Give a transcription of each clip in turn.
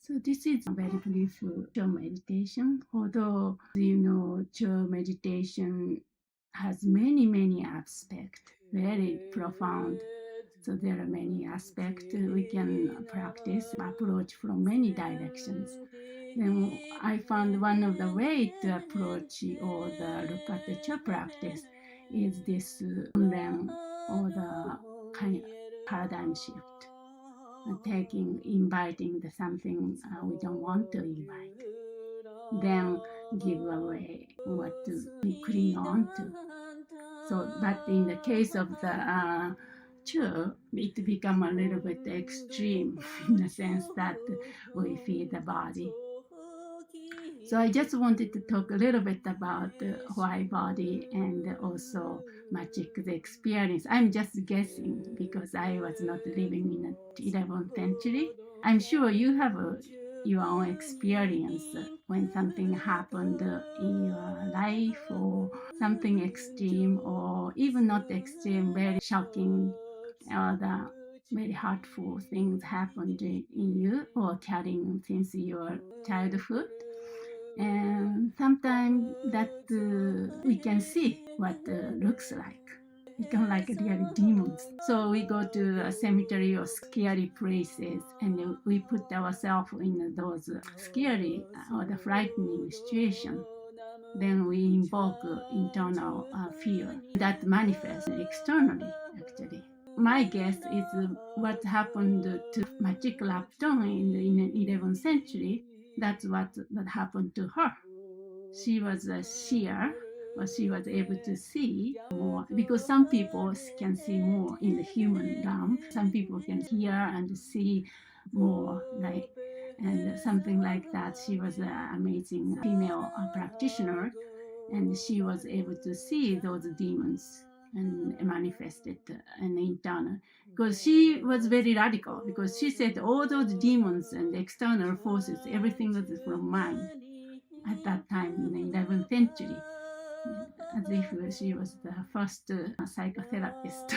So this is a very brief Chod meditation. Although, Chod meditation has many aspects, very profound. So there are many aspects we can practice, approach from many directions. Then I found one of the way to approach or look at the Chod practice is this Unren, or the kind of paradigm shift. Inviting something we don't want to invite, then give away what we cling on to. So, but in the case of the Chod, it become a little bit extreme in the sense that we feed the body. So I just wanted to talk a little bit about why body and also magic, the experience. I'm just guessing because I was not living in the 11th century. I'm sure you have your own experience when something happened in your life, or something extreme, or even not extreme, very shocking, or the very hurtful things happened in you or carrying since your childhood. And sometimes that we can see what looks like. Become like really demons. So we go to a cemetery or scary places, and we put ourselves in those scary or the frightening situation. Then we invoke internal fear that manifests externally, actually. My guess is what happened to Magic Lapton in the 11th century. That's what happened to her. She was a seer, or she was able to see more, because some people can see more in the human realm. Some people can hear and see more, like, and something like that. She was an amazing female practitioner, and she was able to see those demons and manifested an internal, because she was very radical, because she said all those demons and external forces, everything was from mind at that time in the 11th century, as if she was the first psychotherapist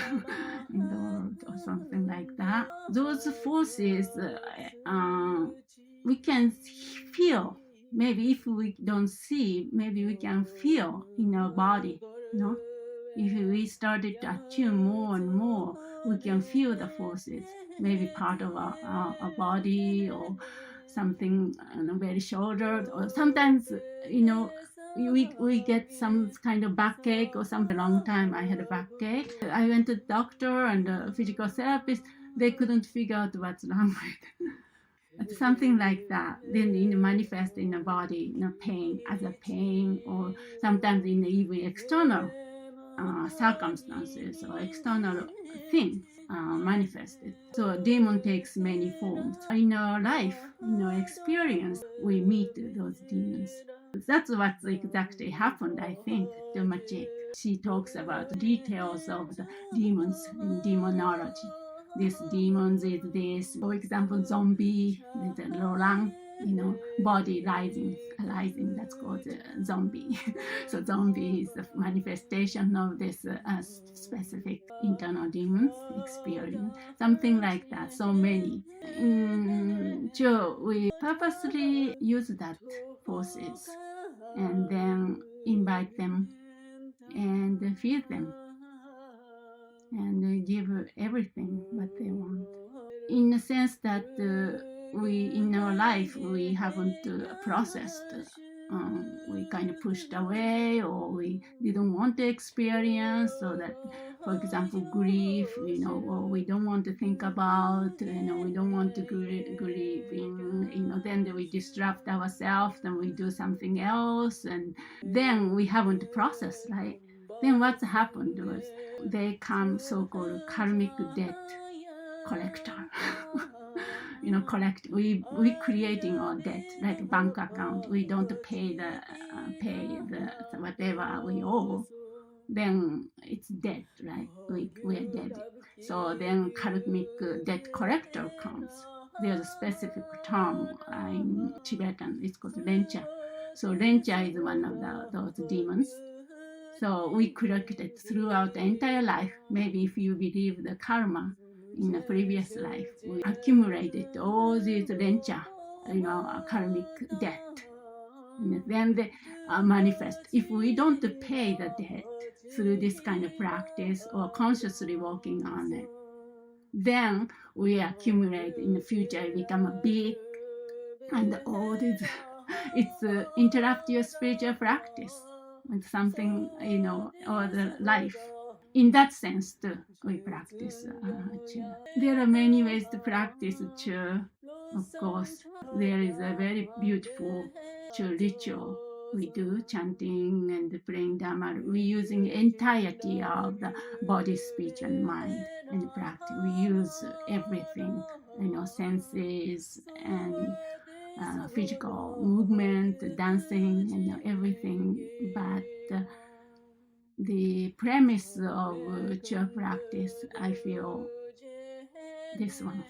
in the world or something like that. Those forces we can feel. Maybe if we don't see, maybe we can feel in our body, If we started to attune more and more, we can feel the forces, maybe part of our body, or something very shoulder, or sometimes, we get some kind of backache or something. A long time I had a backache. I went to the doctor and a physical therapist. They couldn't figure out what's wrong with it. Something like that. Then manifest in the body, pain as a pain, or sometimes in even external circumstances or external things manifested. So demon takes many forms. In our life, in our experience, we meet those demons. That's what exactly happened, I think, to Magic. She talks about details of the demons in demonology. This demons is this, for example, zombie, the Roland, body rising, that's called zombie. So zombie is the manifestation of this specific internal demons experience, something like that. So many. We purposely use that forces and then invite them and feed them and give everything what they want. In the sense that we, in our life, we haven't processed. We kind of pushed away, or we didn't want to experience, so that, for example, grief, or we don't want to think about, we don't want to grieving, then we disrupt ourselves, then we do something else, and then we haven't processed, right? Then what's happened was they come so-called karmic debt collector. We creating our debt, like bank account. We don't pay the whatever we owe, then it's debt, right? We are dead. So then karmic debt collector comes. There's a specific term in Tibetan. It's called rencha. So rencha is one of those demons. So we collected throughout the entire life. Maybe if you believe the karma in the previous life, we accumulated all these rencha a karmic debt. And then they manifest. If we don't pay the debt through this kind of practice or consciously working on it, then we accumulate in the future, become a big, and all this, it's interrupt your spiritual practice with something, or the life. In that sense, too, we practice Chö. There are many ways to practice Chö, of course. There is a very beautiful Chö ritual. We do chanting and praying Dharma. We're using entirety of the body, speech, and mind and practice. We use everything, senses and physical movement, dancing, and everything. But the premise of Chö practice, I feel this one.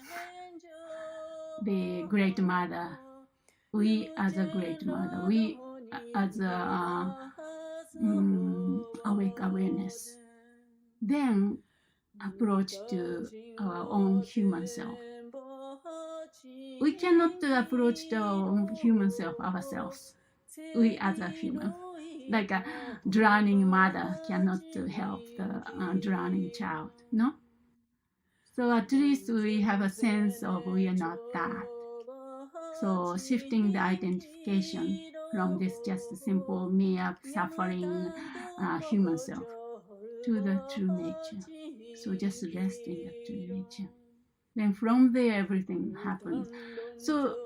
The Great Mother, we as a Great Mother, we as a awake awareness, then approach to our own human self. We cannot approach the own human self ourselves. We as a human, like a drowning mother cannot help the drowning child, no? So at least we have a sense of we are not that. So shifting the identification from this just simple mere suffering human self to the true nature. So just rest in the true nature. Then from there everything happens. So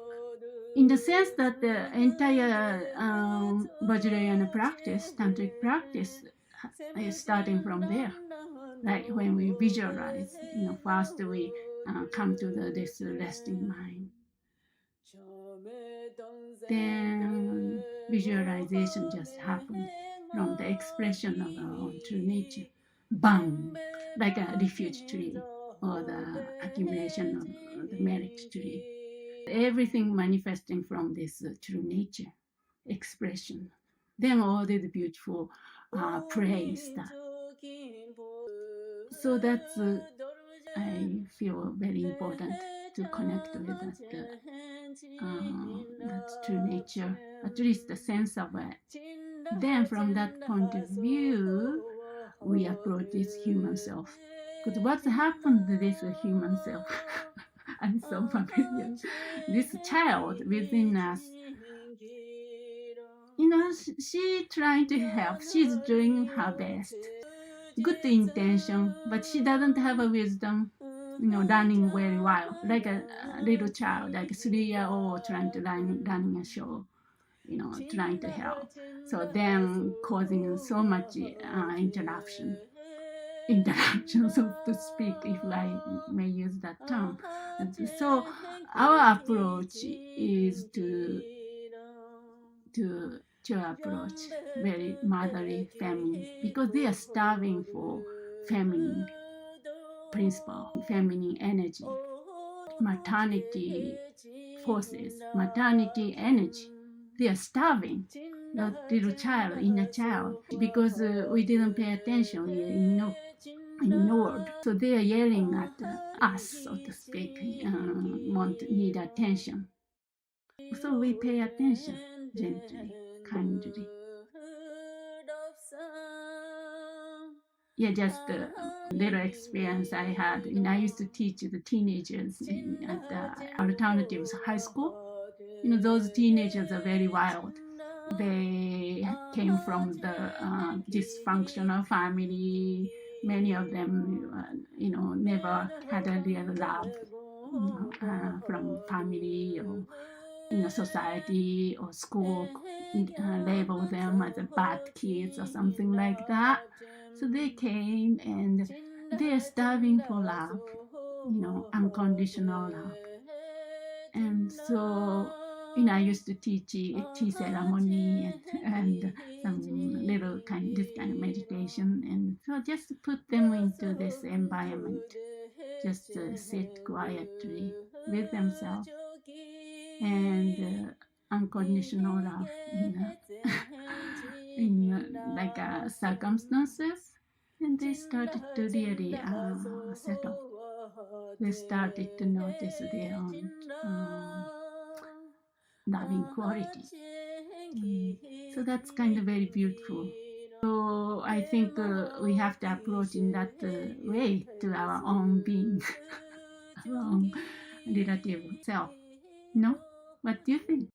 in the sense that the entire Vajrayana practice, tantric practice, is starting from there. Like when we visualize, first we come to this resting mind. Then visualization just happens from the expression of our own true nature. Bang! Like a refuge tree or the accumulation of the merit tree. Everything manifesting from this true nature expression. Then all this beautiful praise stuff. So that's I feel very important to connect with that's true nature, at least the sense of it. Then from that point of view, we approach this human self. Because what's happened to this human self? I'm so familiar. This child within us, she trying to help. She's doing her best. Good intention, but she doesn't have a wisdom, running very well, like a little child, like a 3-year-old trying to running a show, trying to help. So then causing so much interruption, so to speak, if I may use that term. And so our approach is to approach very motherly feminine, because they are starving for feminine principle, feminine energy, maternity forces, maternity energy. They are starving the little child, inner child, because we didn't pay attention, we ignored. So they are yelling at us, so to speak, need attention. So we pay attention gently, kindly. Yeah, just a little experience I had. I used to teach the teenagers at the alternatives high school. Those teenagers are very wild. They came from the dysfunctional family. Many of them, never had a real love from family or society or school label them as a bad kids or something like that. So they came and they're starving for love, unconditional love. And so, I used to teach tea ceremony and some little this kind of meditation. And so just put them into this environment, just sit quietly with themselves and unconditional love in like circumstances, and they started to really settle. They started to notice their own loving quality. So that's kind of very beautiful. So I think we have to approach in that way to our own being, our own relative self. No? What do you think?